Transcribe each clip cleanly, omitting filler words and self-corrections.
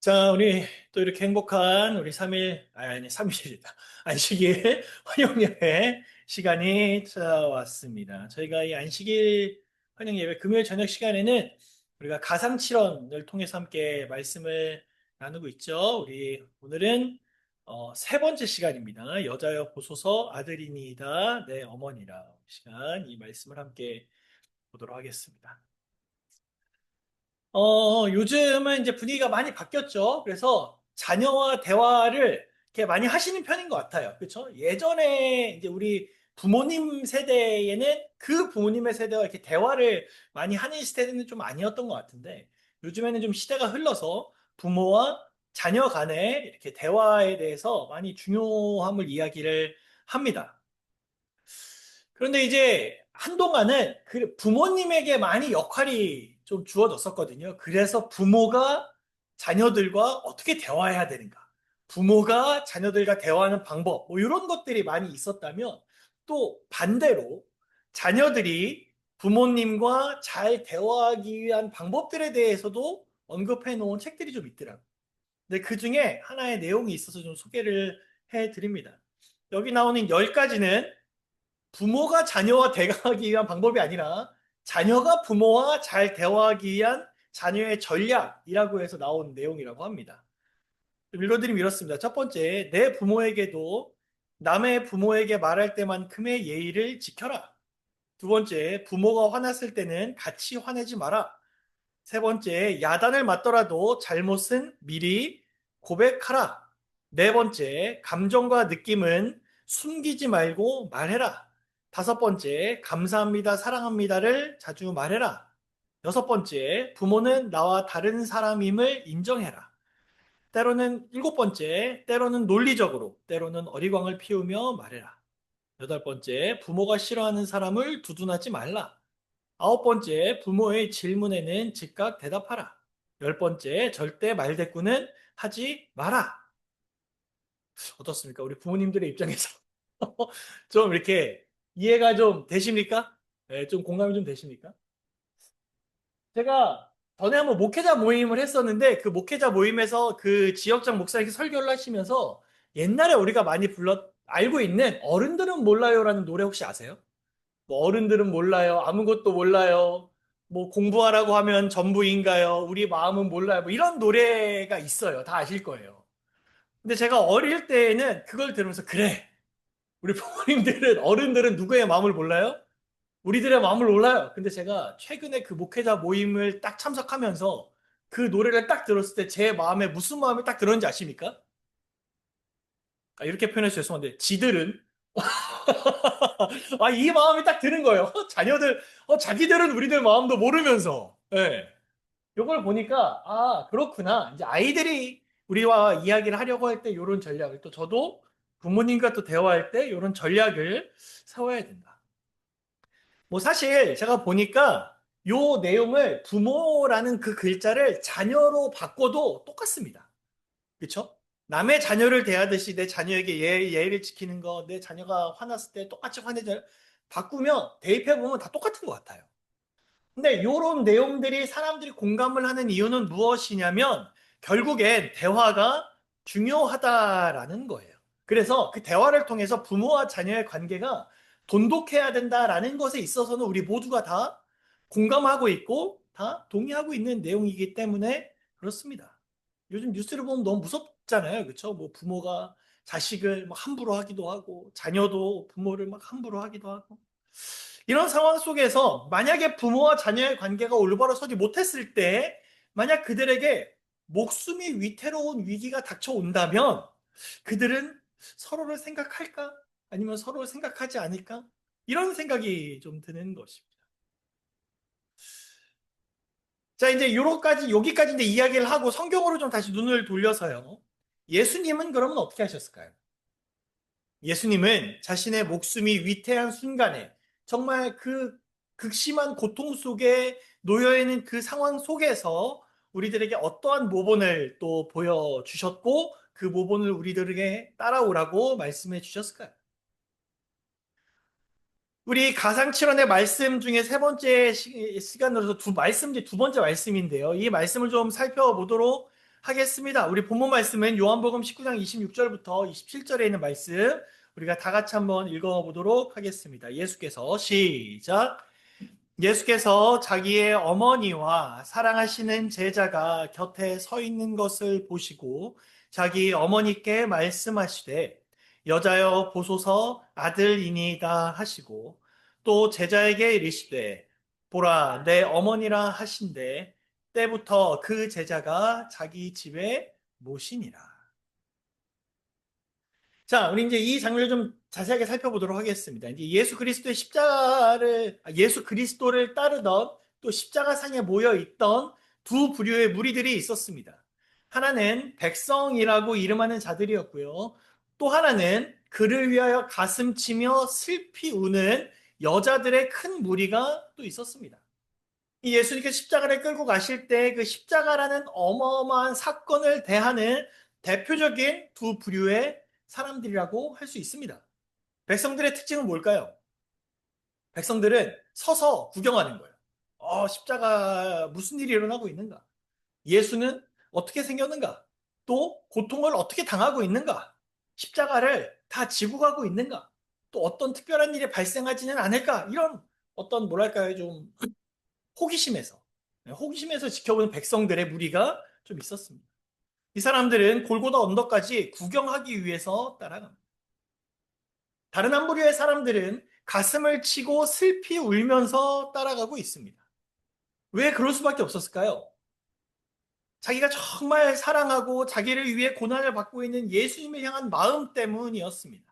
자, 우리 또 이렇게 행복한 우리 3일, 아니, 3일이다. 안식일 환영예배 시간이 찾아왔습니다. 저희가 이 안식일 환영예배 금요일 저녁 시간에는 우리가 가상칠언을 통해서 함께 말씀을 나누고 있죠. 우리 오늘은 세 번째 시간입니다. 여자여 보소서 아들이니이다 내 어머니라 시간 이 말씀을 함께 보도록 하겠습니다. 요즘은 이제 분위기가 많이 바뀌었죠. 그래서 자녀와 대화를 이렇게 많이 하시는 편인 것 같아요. 그렇죠? 예전에 이제 우리 부모님 세대에는 그 부모님의 세대와 이렇게 대화를 많이 하는 시대는 좀 아니었던 것 같은데 요즘에는 좀 시대가 흘러서 부모와 자녀 간의 이렇게 대화에 대해서 많이 중요함을 이야기를 합니다. 그런데 이제 한동안은 그 부모님에게 많이 역할이 좀 주어졌었거든요. 그래서 부모가 자녀들과 어떻게 대화해야 되는가, 부모가 자녀들과 대화하는 방법, 뭐 이런 것들이 많이 있었다면 또 반대로 자녀들이 부모님과 잘 대화하기 위한 방법들에 대해서도 언급해 놓은 책들이 좀 있더라고요. 근데 그 중에 하나의 내용이 있어서 좀 소개를 해 드립니다. 여기 나오는 10가지는 부모가 자녀와 대화하기 위한 방법이 아니라 자녀가 부모와 잘 대화하기 위한 자녀의 전략이라고 해서 나온 내용이라고 합니다. 좀 읽어드리면 이렇습니다. 첫 번째, 내 부모에게도 남의 부모에게 말할 때만큼의 예의를 지켜라. 두 번째, 부모가 화났을 때는 같이 화내지 마라. 세 번째, 야단을 맞더라도 잘못은 미리 고백하라. 네 번째, 감정과 느낌은 숨기지 말고 말해라. 다섯 번째, 감사합니다, 사랑합니다를 자주 말해라. 여섯 번째, 부모는 나와 다른 사람임을 인정해라. 때로는 일곱 번째, 때로는 논리적으로, 때로는 어리광을 피우며 말해라. 여덟 번째, 부모가 싫어하는 사람을 두둔하지 말라. 아홉 번째, 부모의 질문에는 즉각 대답하라. 열 번째, 절대 말대꾸는 하지 마라. 어떻습니까? 우리 부모님들의 입장에서 좀 이렇게 이해가 좀 되십니까? 네, 좀 공감이 좀 되십니까? 제가 전에 한번 목회자 모임을 했었는데 그 목회자 모임에서 그 지역장 목사님께 설교를 하시면서 옛날에 우리가 많이 알고 있는 어른들은 몰라요라는 노래 혹시 아세요? 뭐 어른들은 몰라요. 아무것도 몰라요. 뭐 공부하라고 하면 전부인가요? 우리 마음은 몰라요. 뭐 이런 노래가 있어요. 다 아실 거예요. 근데 제가 어릴 때에는 그걸 들으면서 그래. 우리 부모님들은 어른들은 누구의 마음을 몰라요? 우리들의 마음을 몰라요. 근데 제가 최근에 그 목회자 모임을 딱 참석하면서 그 노래를 딱 들었을 때 제 마음에 무슨 마음이 딱 들었는지 아십니까? 아, 이렇게 표현해서 죄송한데 지들은 아, 이 마음이 딱 드는 거예요. 자녀들, 자기들은 우리들 마음도 모르면서. 예. 이걸 보니까, 아, 그렇구나. 이제 아이들이 우리와 이야기를 하려고 할 때 이런 전략을, 또 저도 부모님과 또 대화할 때 이런 전략을 세워야 된다. 뭐 사실 제가 보니까 요 내용을 부모라는 그 글자를 자녀로 바꿔도 똑같습니다. 그렇죠? 남의 자녀를 대하듯이 내 자녀에게 예의를 지키는 거, 내 자녀가 화났을 때 똑같이 화내자 바꾸면 대입해 보면 다 똑같은 것 같아요. 근데 이런 내용들이 사람들이 공감을 하는 이유는 무엇이냐면 결국엔 대화가 중요하다라는 거예요. 그래서 그 대화를 통해서 부모와 자녀의 관계가 돈독해야 된다라는 것에 있어서는 우리 모두가 다 공감하고 있고 다 동의하고 있는 내용이기 때문에 그렇습니다. 요즘 뉴스를 보면 너무 무섭잖아요. 그렇죠? 뭐 부모가 자식을 막 함부로 하기도 하고 자녀도 부모를 막 함부로 하기도 하고 이런 상황 속에서 만약에 부모와 자녀의 관계가 올바로 서지 못했을 때 만약 그들에게 목숨이 위태로운 위기가 닥쳐온다면 그들은 서로를 생각할까? 아니면 서로를 생각하지 않을까? 이런 생각이 좀 드는 것입니다. 자, 이제 여기까지 이제 이야기를 하고 성경으로 좀 다시 눈을 돌려서요. 예수님은 그러면 어떻게 하셨을까요? 예수님은 자신의 목숨이 위태한 순간에 정말 그 극심한 고통 속에 놓여 있는 그 상황 속에서 우리들에게 어떠한 모본을 또 보여주셨고 그 모본을 우리들에게 따라오라고 말씀해 주셨을까요? 우리 가상칠언의 말씀 중에 세 번째 시간으로서 말씀 두 번째 말씀인데요. 이 말씀을 좀 살펴보도록 하겠습니다. 우리 본문 말씀은 요한복음 19장 26절부터 27절에 있는 말씀 우리가 다 같이 한번 읽어보도록 하겠습니다. 예수께서 시작. 예수께서 자기의 어머니와 사랑하시는 제자가 곁에 서 있는 것을 보시고 자기 어머니께 말씀하시되 여자여 보소서 아들이니이다 하시고 또 제자에게 이르시되 보라 내 어머니라 하신대 때부터 그 제자가 자기 집에 모시니라. 자, 우리 이제 이 장면을 좀 자세하게 살펴보도록 하겠습니다. 이제 예수 그리스도를 따르던 또 십자가상에 모여 있던 두 부류의 무리들이 있었습니다. 하나는 백성이라고 이름하는 자들이었고요. 또 하나는 그를 위하여 가슴 치며 슬피 우는 여자들의 큰 무리가 또 있었습니다. 이 예수님께서 십자가를 끌고 가실 때 그 십자가라는 어마어마한 사건을 대하는 대표적인 두 부류의 사람들이라고 할 수 있습니다. 백성들의 특징은 뭘까요? 백성들은 서서 구경하는 거예요. 십자가 무슨 일이 일어나고 있는가? 예수는 어떻게 생겼는가? 또 고통을 어떻게 당하고 있는가? 십자가를 다 지고 가고 있는가? 또 어떤 특별한 일이 발생하지는 않을까? 이런 어떤 뭐랄까요? 좀 호기심에서 지켜보는 백성들의 무리가 좀 있었습니다. 이 사람들은 골고다 언덕까지 구경하기 위해서 따라갑니다. 다른 한 부류의 사람들은 가슴을 치고 슬피 울면서 따라가고 있습니다. 왜 그럴 수밖에 없었을까요? 자기가 정말 사랑하고 자기를 위해 고난을 받고 있는 예수님을 향한 마음 때문이었습니다.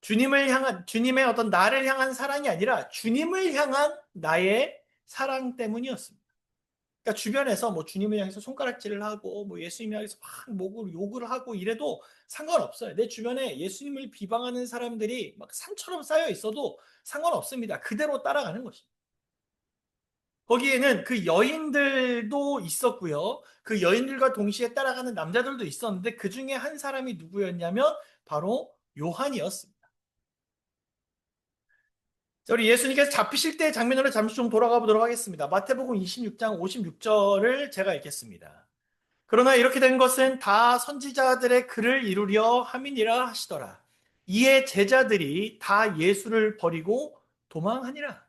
주님의 어떤 나를 향한 사랑이 아니라 주님을 향한 나의 사랑 때문이었습니다. 그러니까 주변에서 뭐 주님을 향해서 손가락질을 하고 뭐 예수님을 향해서 막 욕을 하고 이래도 상관없어요. 내 주변에 예수님을 비방하는 사람들이 막 산처럼 쌓여 있어도 상관없습니다. 그대로 따라가는 것입니다. 거기에는 그 여인들도 있었고요. 그 여인들과 동시에 따라가는 남자들도 있었는데 그 중에 한 사람이 누구였냐면 바로 요한이었습니다. 우리 예수님께서 잡히실 때의 장면으로 잠시 좀 돌아가 보도록 하겠습니다. 마태복음 26장 56절을 제가 읽겠습니다. 그러나 이렇게 된 것은 다 선지자들의 글을 이루려 함이니라 하시더라. 이에 제자들이 다 예수를 버리고 도망하니라.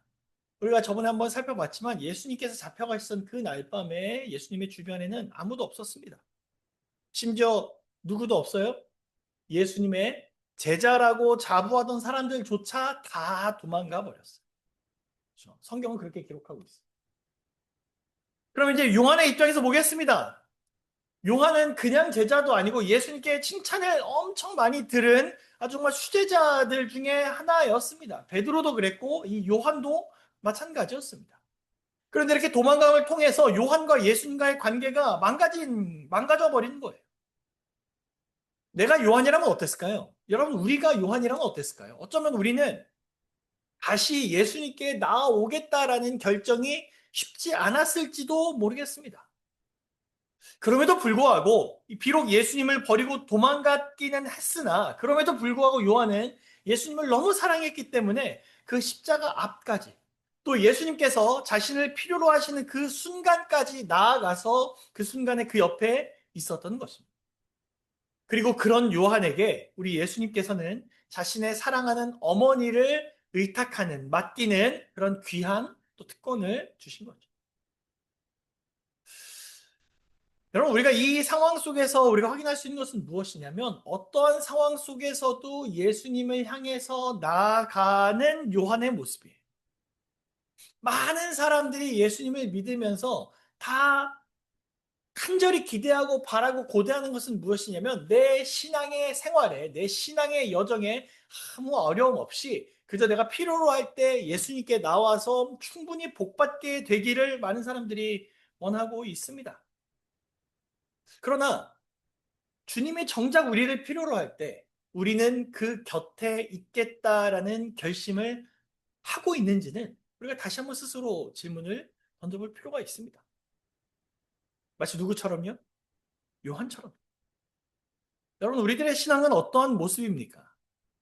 우리가 저번에 한번 살펴봤지만 예수님께서 잡혀가시던 그 날밤에 예수님의 주변에는 아무도 없었습니다. 심지어 누구도 없어요. 예수님의 제자라고 자부하던 사람들조차 다 도망가 버렸어요. 그렇죠? 성경은 그렇게 기록하고 있어요. 그럼 이제 요한의 입장에서 보겠습니다. 요한은 그냥 제자도 아니고 예수님께 칭찬을 엄청 많이 들은 아주 정말 수제자들 중에 하나였습니다. 베드로도 그랬고 이 요한도 마찬가지였습니다. 그런데 이렇게 도망감을 통해서 요한과 예수님과의 관계가 망가져 버리는 거예요. 내가 요한이라면 어땠을까요? 여러분, 우리가 요한이라면 어땠을까요? 어쩌면 우리는 다시 예수님께 나아오겠다라는 결정이 쉽지 않았을지도 모르겠습니다. 그럼에도 불구하고 비록 예수님을 버리고 도망갔기는 했으나 그럼에도 불구하고 요한은 예수님을 너무 사랑했기 때문에 그 십자가 앞까지 또 예수님께서 자신을 필요로 하시는 그 순간까지 나아가서 그 순간에 그 옆에 있었던 것입니다. 그리고 그런 요한에게 우리 예수님께서는 자신의 사랑하는 어머니를 의탁하는 맡기는 그런 귀한 또 특권을 주신 거죠. 여러분, 우리가 이 상황 속에서 우리가 확인할 수 있는 것은 무엇이냐면 어떠한 상황 속에서도 예수님을 향해서 나아가는 요한의 모습이에요. 많은 사람들이 예수님을 믿으면서 다 간절히 기대하고 바라고 고대하는 것은 무엇이냐면 내 신앙의 생활에, 내 신앙의 여정에 아무 어려움 없이 그저 내가 필요로 할 때 예수님께 나와서 충분히 복받게 되기를 많은 사람들이 원하고 있습니다. 그러나 주님이 정작 우리를 필요로 할 때 우리는 그 곁에 있겠다라는 결심을 하고 있는지는 우리가 다시 한번 스스로 질문을 던져볼 필요가 있습니다. 마치 누구처럼요? 요한처럼. 여러분, 우리들의 신앙은 어떠한 모습입니까?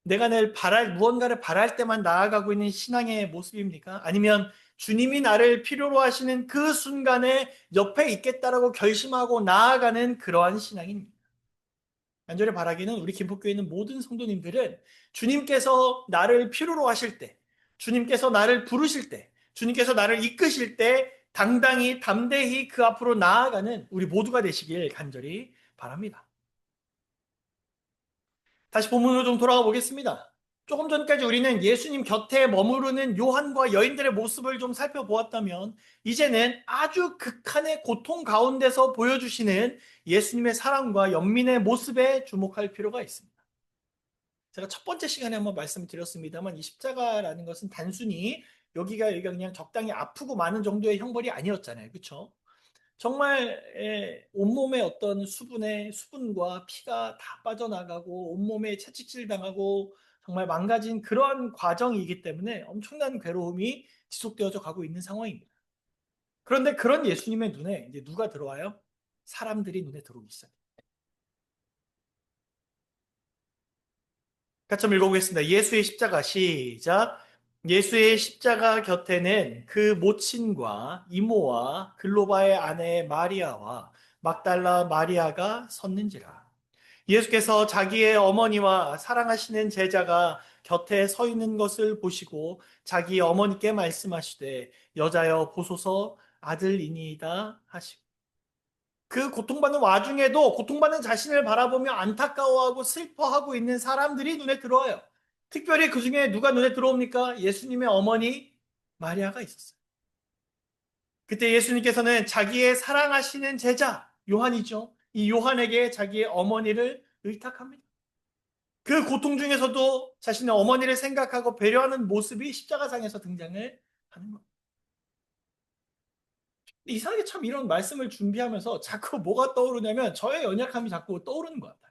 내가 늘 무언가를 바랄 때만 나아가고 있는 신앙의 모습입니까? 아니면 주님이 나를 필요로 하시는 그 순간에 옆에 있겠다라고 결심하고 나아가는 그러한 신앙입니다. 간절히 바라기는 우리 김포교회 있는 모든 성도님들은 주님께서 나를 필요로 하실 때, 주님께서 나를 부르실 때, 주님께서 나를 이끄실 때 당당히 담대히 그 앞으로 나아가는 우리 모두가 되시길 간절히 바랍니다. 다시 본문으로 좀 돌아가 보겠습니다. 조금 전까지 우리는 예수님 곁에 머무르는 요한과 여인들의 모습을 좀 살펴보았다면, 이제는 아주 극한의 고통 가운데서 보여주시는 예수님의 사랑과 연민의 모습에 주목할 필요가 있습니다. 제가 첫 번째 시간에 한번 말씀드렸습니다만, 이 십자가라는 것은 단순히 여기가 그냥 적당히 아프고 많은 정도의 형벌이 아니었잖아요. 그렇죠? 정말 온몸에 어떤 수분과 피가 다 빠져나가고 온몸에 채찍질 당하고 정말 망가진 그러한 과정이기 때문에 엄청난 괴로움이 지속되어져 가고 있는 상황입니다. 그런데 그런 예수님의 눈에 이제 누가 들어와요? 사람들이 눈에 들어오기 시작해요. 같이 한번 읽어보겠습니다. 예수의 십자가 시작. 예수의 십자가 곁에는 그 모친과 이모와 글로바의 아내 마리아와 막달라 마리아가 섰는지라. 예수께서 자기의 어머니와 사랑하시는 제자가 곁에 서 있는 것을 보시고 자기 어머니께 말씀하시되 여자여 보소서 아들이니이다 하시고, 그 고통받는 와중에도 고통받는 자신을 바라보며 안타까워하고 슬퍼하고 있는 사람들이 눈에 들어와요. 특별히 그 중에 누가 눈에 들어옵니까? 예수님의 어머니 마리아가 있었어요. 그때 예수님께서는 자기의 사랑하시는 제자 요한이죠. 이 요한에게 자기의 어머니를 의탁합니다. 그 고통 중에서도 자신의 어머니를 생각하고 배려하는 모습이 십자가상에서 등장을 하는 겁니다. 이상하게 참 이런 말씀을 준비하면서 자꾸 뭐가 떠오르냐면 저의 연약함이 자꾸 떠오르는 것 같아요.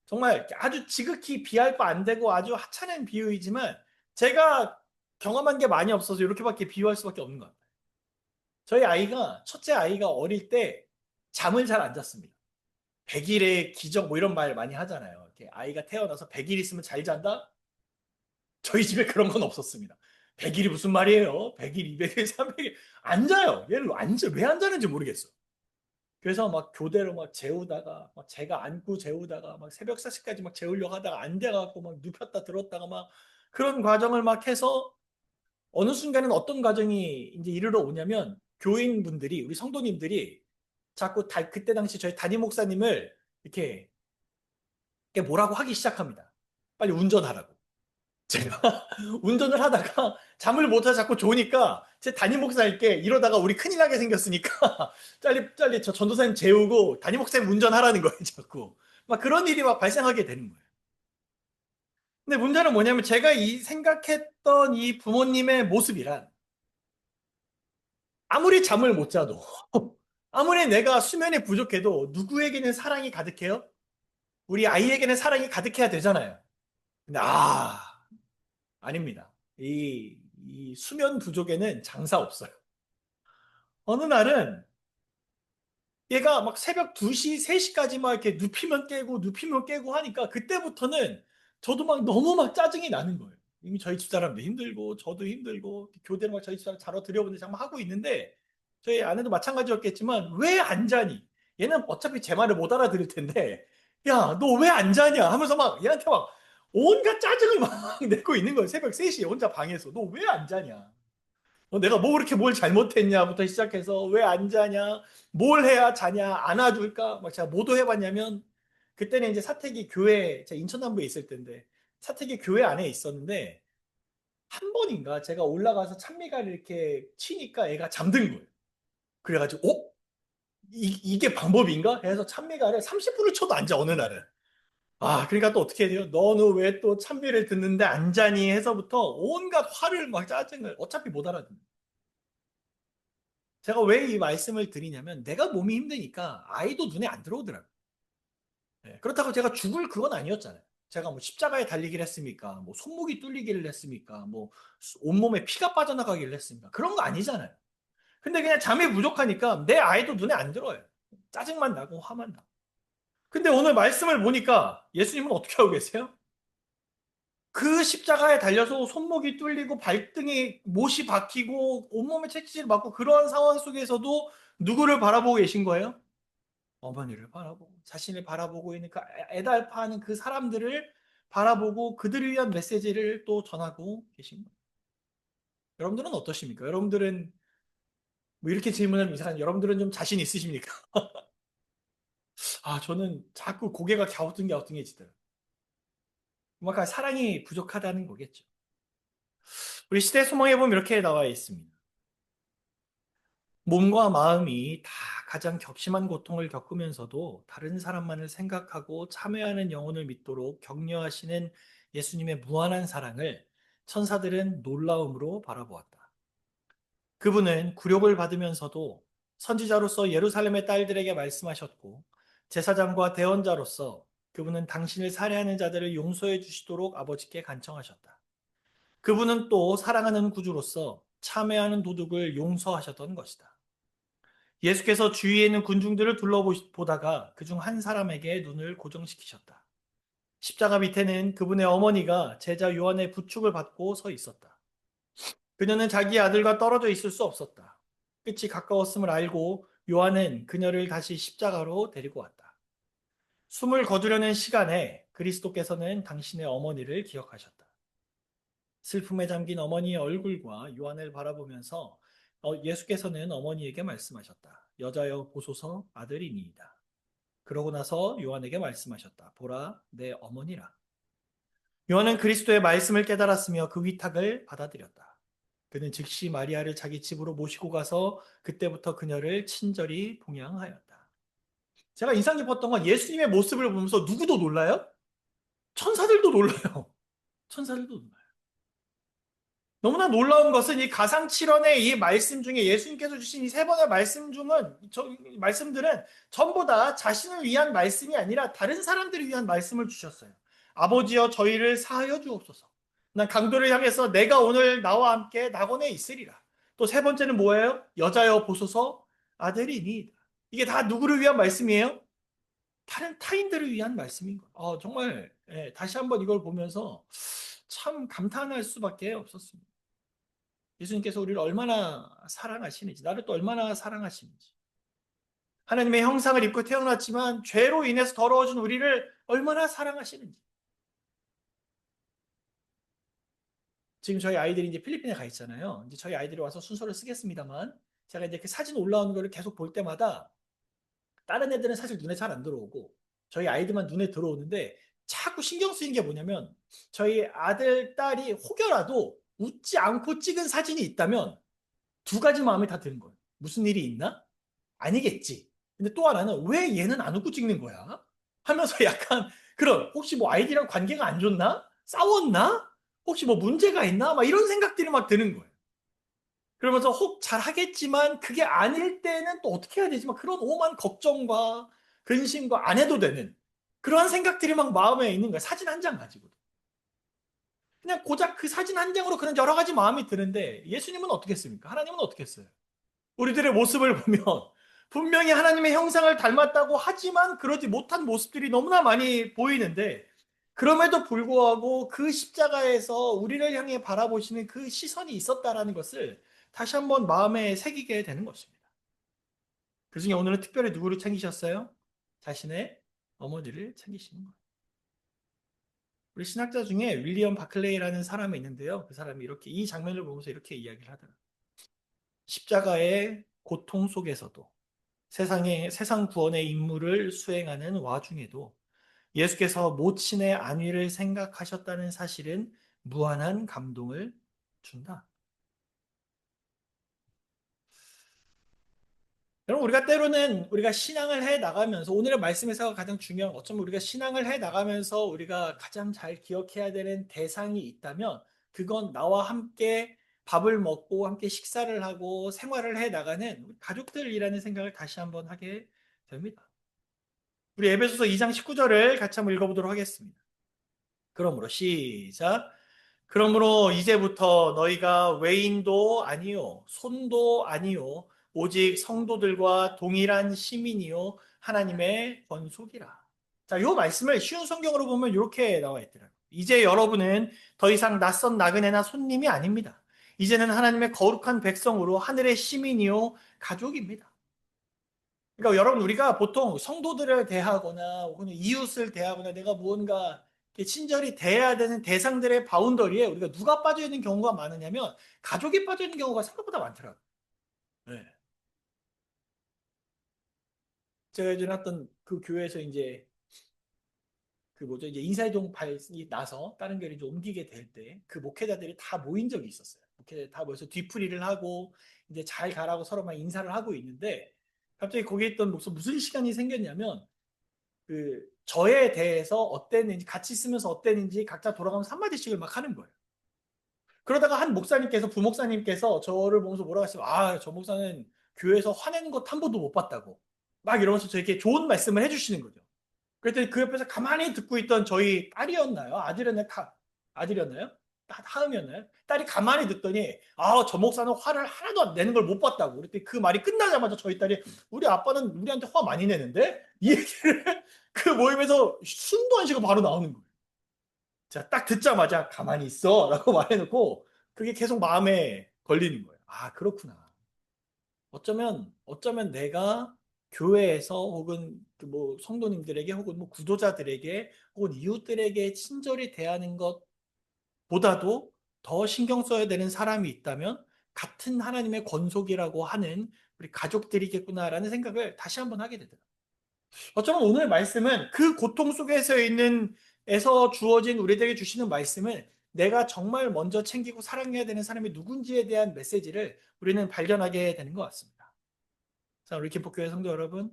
정말 아주 지극히 비할 바 안 되고 아주 하찮은 비유이지만 제가 경험한 게 많이 없어서 이렇게밖에 비유할 수밖에 없는 것 같아요. 저희 아이가, 첫째 아이가 어릴 때 잠을 잘 안 잤습니다. 100일의 기적 뭐 이런 말 많이 하잖아요. 이렇게 아이가 태어나서 100일 있으면 잘 잔다? 저희 집에 그런 건 없었습니다. 100일이 무슨 말이에요? 100일, 200일, 300일. 안 자요. 얘를 안 자. 왜 안 자는지 모르겠어. 그래서 막 교대로 막 재우다가 막 제가 안고 재우다가 막 새벽 4시까지 막 재우려고 하다가 안 돼갖고 막 눕혔다 들었다가 막 그런 과정을 막 해서 어느 순간은 어떤 과정이 이제 이르러 오냐면 교인분들이 우리 성도님들이 자꾸 그때 당시 저희 담임 목사님을 이렇게 뭐라고 하기 시작합니다. 빨리 운전하라고. 제가 운전을 하다가 잠을 못 하고 자꾸 좋으니까 제 담임 목사님께 이러다가 우리 큰일 나게 생겼으니까 빨리 저 전도사님 재우고 담임 목사님 운전하라는 거예요, 자꾸. 막 그런 일이 막 발생하게 되는 거예요. 근데 문제는 뭐냐면 제가 이 생각했던 이 부모님의 모습이란 아무리 잠을 못 자도 아무리 내가 수면이 부족해도 누구에게는 사랑이 가득해요? 우리 아이에게는 사랑이 가득해야 되잖아요. 근데 아닙니다. 이 수면 부족에는 장사 없어요. 어느 날은 얘가 막 새벽 2시, 3시까지 막 이렇게 눕히면 깨고 하니까 그때부터는 저도 막 너무 막 짜증이 나는 거예요. 이미 저희 집사람도 힘들고 저도 힘들고 교대로 막 저희 집사람 자러 들여보내서 잠깐 하고 있는데 저희 아내도 마찬가지였겠지만 왜 안 자니? 얘는 어차피 제 말을 못 알아들을 텐데 야, 너 왜 안 자냐? 하면서 막 얘한테 막 온갖 짜증을 막 내고 있는 거예요. 새벽 3시에 혼자 방에서. 너 왜 안 자냐? 내가 뭐 그렇게 뭘 잘못했냐부터 시작해서 왜 안 자냐, 뭘 해야 자냐, 안아줄까, 막 제가 뭐도 해봤냐면 그때는 이제 사택이 교회, 제가 인천 남부에 있을 때인데 사택이 교회 안에 있었는데 한 번인가 제가 올라가서 찬미가를 이렇게 치니까 애가 잠든 거예요. 그래가지고 이게 방법인가? 해서 찬미가를 30분을 쳐도 안 자, 어느 날은. 그러니까 또 어떻게 해야 돼요? 너는 왜 또 찬미를 듣는데 안 자니? 해서부터 온갖 화를 막 짜증을 어차피 못 알아듣는. 제가 왜 이 말씀을 드리냐면 내가 몸이 힘드니까 아이도 눈에 안 들어오더라고요. 네, 그렇다고 제가 죽을 그건 아니었잖아요. 제가 뭐 십자가에 달리기를 했습니까? 뭐 손목이 뚫리기를 했습니까? 뭐 온몸에 피가 빠져나가기를 했습니까? 그런 거 아니잖아요. 근데 그냥 잠이 부족하니까 내 아이도 눈에 안 들어요. 짜증만 나고 화만 나고. 근데 오늘 말씀을 보니까 예수님은 어떻게 하고 계세요? 그 십자가에 달려서 손목이 뚫리고 발등에 못이 박히고 온몸에 채찍질 맞고 그러한 상황 속에서도 누구를 바라보고 계신 거예요? 어머니를 바라보고 자신을 바라보고 있는 그 애달파하는 그 사람들을 바라보고 그들을 위한 메시지를 또 전하고 계신 거예요. 여러분들은 어떠십니까? 여러분들은 뭐 이렇게 질문하면 이상한 여러분들은 좀 자신 있으십니까? 아 저는 자꾸 고개가 갸우뚱갸우뚱해지더라고요. 그만큼 사랑이 부족하다는 거겠죠. 우리 시대 소망에 보면 이렇게 나와 있습니다. 몸과 마음이 다 가장 격심한 고통을 겪으면서도 다른 사람만을 생각하고 참여하는 영혼을 믿도록 격려하시는 예수님의 무한한 사랑을 천사들은 놀라움으로 바라보았다. 그분은 굴욕을 받으면서도 선지자로서 예루살렘의 딸들에게 말씀하셨고 제사장과 대언자로서 그분은 당신을 살해하는 자들을 용서해 주시도록 아버지께 간청하셨다. 그분은 또 사랑하는 구주로서 참회하는 도둑을 용서하셨던 것이다. 예수께서 주위에 있는 군중들을 둘러보다가 그중 한 사람에게 눈을 고정시키셨다. 십자가 밑에는 그분의 어머니가 제자 요한의 부축을 받고 서 있었다. 그녀는 자기 아들과 떨어져 있을 수 없었다. 끝이 가까웠음을 알고 요한은 그녀를 다시 십자가로 데리고 왔다. 숨을 거두려는 시간에 그리스도께서는 당신의 어머니를 기억하셨다. 슬픔에 잠긴 어머니의 얼굴과 요한을 바라보면서 예수께서는 어머니에게 말씀하셨다. 여자여 보소서 아들이니이다. 그러고 나서 요한에게 말씀하셨다. 보라 내 어머니라. 요한은 그리스도의 말씀을 깨달았으며 그 위탁을 받아들였다. 그는 즉시 마리아를 자기 집으로 모시고 가서 그때부터 그녀를 친절히 봉양하였다. 제가 인상 깊었던 건 예수님의 모습을 보면서 누구도 놀라요? 천사들도 놀라요. 천사들도 놀라요. 너무나 놀라운 것은 이 가상칠언의 이 말씀 중에 예수님께서 주신 이 세 번의 말씀 중은 말씀들은 전부 다 자신을 위한 말씀이 아니라 다른 사람들을 위한 말씀을 주셨어요. 아버지여 저희를 사하여 주옵소서. 난 강도를 향해서 내가 오늘 나와 함께 낙원에 있으리라. 또 세 번째는 뭐예요? 여자여 보소서 아들이니. 이게 다 누구를 위한 말씀이에요? 다른 타인들을 위한 말씀인 거예요. 정말 다시 한번 이걸 보면서 참 감탄할 수밖에 없었습니다. 예수님께서 우리를 얼마나 사랑하시는지, 나를 또 얼마나 사랑하시는지. 하나님의 형상을 입고 태어났지만 죄로 인해서 더러워진 우리를 얼마나 사랑하시는지. 지금 저희 아이들이 이제 필리핀에 가 있잖아요. 이제 저희 아이들이 와서 순서를 쓰겠습니다만, 제가 이제 그 사진 올라오는 거를 계속 볼 때마다 다른 애들은 사실 눈에 잘 안 들어오고 저희 아이들만 눈에 들어오는데 자꾸 신경 쓰이는 게 뭐냐면 저희 아들, 딸이 혹여라도 웃지 않고 찍은 사진이 있다면 두 가지 마음이 다 드는 거예요. 무슨 일이 있나? 아니겠지. 근데 또 하나는 왜 얘는 안 웃고 찍는 거야? 하면서 약간 그런 혹시 뭐 아이들이랑 관계가 안 좋나? 싸웠나? 혹시 뭐 문제가 있나? 막 이런 생각들이 막 드는 거예요. 그러면서 혹 잘하겠지만 그게 아닐 때는 또 어떻게 해야 되지? 막 그런 오만 걱정과 근심과 안 해도 되는 그러한 생각들이 막 마음에 있는 거예요. 사진 한 장 가지고. 그냥 고작 그 사진 한 장으로 그런 여러 가지 마음이 드는데 예수님은 어떻게 했습니까? 하나님은 어떻게 했어요? 우리들의 모습을 보면 분명히 하나님의 형상을 닮았다고 하지만 그러지 못한 모습들이 너무나 많이 보이는데 그럼에도 불구하고 그 십자가에서 우리를 향해 바라보시는 그 시선이 있었다라는 것을 다시 한번 마음에 새기게 되는 것입니다. 그중에 오늘은 특별히 누구를 챙기셨어요? 자신의 어머니를 챙기시는 거예요. 우리 신학자 중에 윌리엄 바클레이라는 사람이 있는데요. 그 사람이 이렇게 이 장면을 보면서 이렇게 이야기를 하더라고요. 십자가의 고통 속에서도 세상 구원의 임무를 수행하는 와중에도 예수께서 모친의 안위를 생각하셨다는 사실은 무한한 감동을 준다. 여러분, 우리가 때로는 우리가 신앙을 해 나가면서 오늘의 말씀에서 가장 중요한 것, 어쩌면 우리가 신앙을 해 나가면서 우리가 가장 잘 기억해야 되는 대상이 있다면 그건 나와 함께 밥을 먹고 함께 식사를 하고 생활을 해 나가는 가족들이라는 생각을 다시 한번 하게 됩니다. 우리 에베소서 2장 19절을 같이 한번 읽어보도록 하겠습니다. 그러므로 시작. 그러므로 이제부터 너희가 외인도 아니요 손도 아니요 오직 성도들과 동일한 시민이요 하나님의 권속이라. 자, 요 말씀을 쉬운 성경으로 보면 이렇게 나와 있더라고요. 이제 여러분은 더 이상 낯선 나그네나 손님이 아닙니다. 이제는 하나님의 거룩한 백성으로 하늘의 시민이요 가족입니다. 그러니까 여러분 우리가 보통 성도들을 대하거나 혹은 이웃을 대하거나 내가 무언가 이렇게 친절히 대해야 되는 대상들의 바운더리에 우리가 누가 빠져 있는 경우가 많으냐면 가족이 빠져 있는 경우가 생각보다 많더라고요. 네. 제가 예전에 했던 그 교회에서 이제 그 뭐죠 이제 인사이동 발이 나서 다른 교회를 이제 옮기게 될 때 그 목회자들이 다 모인 적이 있었어요. 목회자 다 모여서 뒤풀이를 하고 이제 잘 가라고 서로 막 인사를 하고 있는데 갑자기 거기에 있던 무슨 시간이 생겼냐면 그 저에 대해서 어땠는지 같이 있으면서 어땠는지 각자 돌아가면서 한마디씩을 막 하는 거예요. 그러다가 한 목사님께서 부목사님께서 저를 보면서 뭐라고 하시면 저 목사는 교회에서 화내는 것 한 번도 못 봤다고 막 이러면서 저에게 좋은 말씀을 해주시는 거죠. 그랬더니 그 옆에서 가만히 듣고 있던 저희 딸이었나요? 아들이었나요? 아들이었나요? 하음이었나요? 딸이 가만히 듣더니 저 목사는 화를 하나도 안 내는 걸 못 봤다고. 그랬더니 그 말이 끝나자마자 저희 딸이 우리 아빠는 우리한테 화 많이 내는데 이 얘기를 그 모임에서 숨도 안 쉬고 바로 나오는 거예요. 자, 딱 듣자마자 가만히 있어 라고 말해놓고 그게 계속 마음에 걸리는 거예요. 아, 그렇구나. 어쩌면 내가 교회에서 혹은 그뭐 성도님들에게 혹은 뭐 구도자들에게 혹은 이웃들에게 친절히 대하는 것보다도 더 신경 써야 되는 사람이 있다면 같은 하나님의 권속이라고 하는 우리 가족들이겠구나라는 생각을 다시 한번 하게 되더라고요. 어쩌면 오늘 말씀은 그 고통 속에서 에서 주어진 우리들에게 주시는 말씀은 내가 정말 먼저 챙기고 사랑해야 되는 사람이 누군지에 대한 메시지를 우리는 발견하게 되는 것 같습니다. 자, 우리 김포교회 성도 여러분,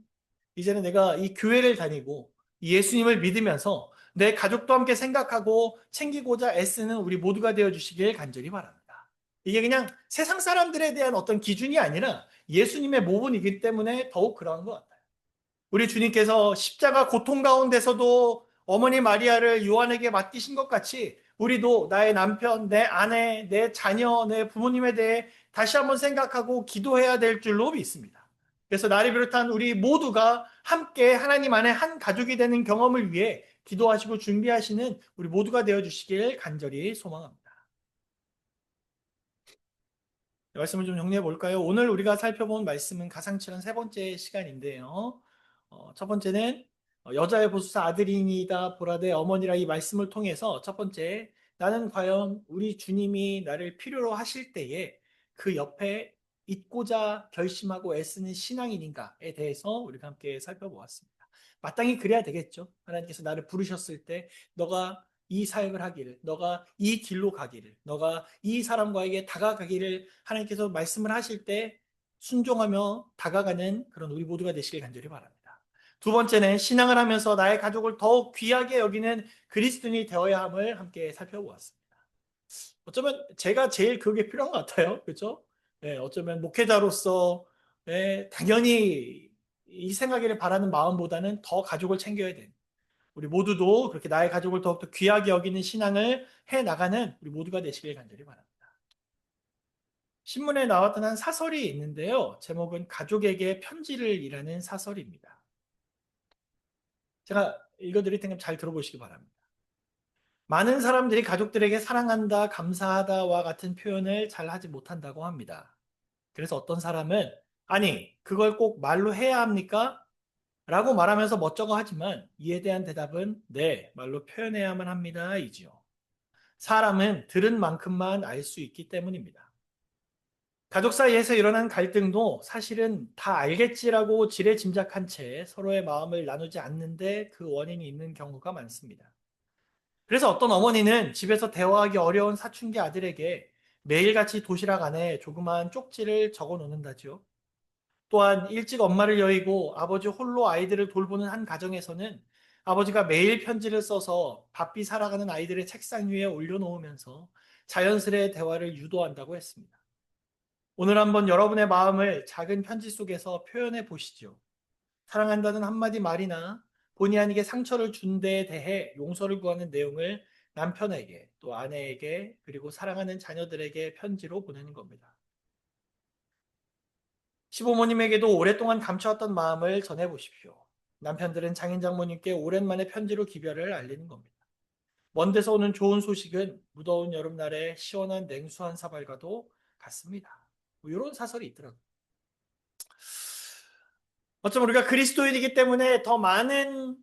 이제는 내가 이 교회를 다니고 예수님을 믿으면서 내 가족도 함께 생각하고 챙기고자 애쓰는 우리 모두가 되어 주시길 간절히 바랍니다. 이게 그냥 세상 사람들에 대한 어떤 기준이 아니라 예수님의 모본이기 때문에 더욱 그러한 것 같아요. 우리 주님께서 십자가 고통 가운데서도 어머니 마리아를 요한에게 맡기신 것 같이 우리도 나의 남편, 내 아내, 내 자녀, 내 부모님에 대해 다시 한번 생각하고 기도해야 될 줄로 믿습니다. 그래서 나를 비롯한 우리 모두가 함께 하나님 안에 한 가족이 되는 경험을 위해 기도하시고 준비하시는 우리 모두가 되어 주시길 간절히 소망합니다. 말씀을 좀 정리해 볼까요? 오늘 우리가 살펴본 말씀은 가상칠한 세 번째 시간인데요. 첫 번째는 여자의 보수사 아들이니다 보라되 어머니라 이 말씀을 통해서 첫 번째 나는 과연 우리 주님이 나를 필요로 하실 때에 그 옆에 있고자 결심하고 애쓰는 신앙인인가에 대해서 우리가 함께 살펴보았습니다. 마땅히 그래야 되겠죠. 하나님께서 나를 부르셨을 때 너가 이 사역을 하기를, 너가 이 길로 가기를, 너가 이 사람과에게 다가가기를 하나님께서 말씀을 하실 때 순종하며 다가가는 그런 우리 모두가 되시길 간절히 바랍니다. 두 번째는 신앙을 하면서 나의 가족을 더욱 귀하게 여기는 그리스도인이 되어야 함을 함께 살펴보았습니다. 어쩌면 제가 제일 그게 필요한 것 같아요. 그렇죠? 네, 어쩌면 목회자로서 당연히 이 생각을 바라는 마음보다는 더 가족을 챙겨야 되는 우리 모두도 그렇게 나의 가족을 더욱더 귀하게 여기는 신앙을 해 나가는 우리 모두가 되시길 간절히 바랍니다. 신문에 나왔던 한 사설이 있는데요. 제목은 가족에게 편지를 이라는 사설입니다. 제가 읽어드릴 테니까 잘 들어보시기 바랍니다. 많은 사람들이 가족들에게 사랑한다, 감사하다와 같은 표현을 잘 하지 못한다고 합니다. 그래서 어떤 사람은 아니, 그걸 꼭 말로 해야 합니까? 라고 말하면서 멋쩍어 하지만 이에 대한 대답은 네, 말로 표현해야만 합니다. 이지요. 사람은 들은 만큼만 알 수 있기 때문입니다. 가족 사이에서 일어난 갈등도 사실은 다 알겠지라고 지레짐작한 채 서로의 마음을 나누지 않는데 그 원인이 있는 경우가 많습니다. 그래서 어떤 어머니는 집에서 대화하기 어려운 사춘기 아들에게 매일같이 도시락 안에 조그마한 쪽지를 적어 놓는다지요. 또한 일찍 엄마를 여의고 아버지 홀로 아이들을 돌보는 한 가정에서는 아버지가 매일 편지를 써서 바삐 살아가는 아이들의 책상 위에 올려놓으면서 자연스레 대화를 유도한다고 했습니다. 오늘 한번 여러분의 마음을 작은 편지 속에서 표현해 보시죠. 사랑한다는 한마디 말이나 본의 아니게 상처를 준 데에 대해 용서를 구하는 내용을 남편에게 또 아내에게 그리고 사랑하는 자녀들에게 편지로 보내는 겁니다. 시부모님에게도 오랫동안 감춰왔던 마음을 전해 보십시오. 남편들은 장인 장모님께 오랜만에 편지로 기별을 알리는 겁니다. 먼 데서 오는 좋은 소식은 무더운 여름날에 시원한 냉수 한 사발과도 같습니다. 뭐 이런 사설이 있더라고요. 어쩌면 우리가 그리스도인이기 때문에 더 많은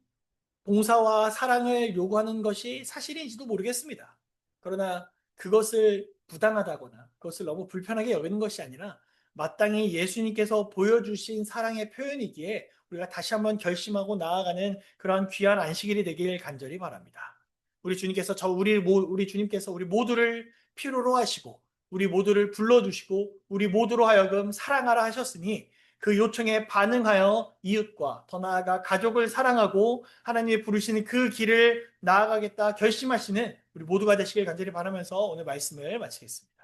봉사와 사랑을 요구하는 것이 사실인지도 모르겠습니다. 그러나 그것을 부당하다거나 그것을 너무 불편하게 여기는 것이 아니라 마땅히 예수님께서 보여주신 사랑의 표현이기에 우리가 다시 한번 결심하고 나아가는 그러한 귀한 안식일이 되길 간절히 바랍니다. 우리 주님께서 우리 주님께서 우리 모두를 필요로 하시고 우리 모두를 불러주시고 우리 모두로 하여금 사랑하라 하셨으니 그 요청에 반응하여 이웃과 더 나아가 가족을 사랑하고 하나님이 부르시는 그 길을 나아가겠다 결심하시는 우리 모두가 되시길 간절히 바라면서 오늘 말씀을 마치겠습니다.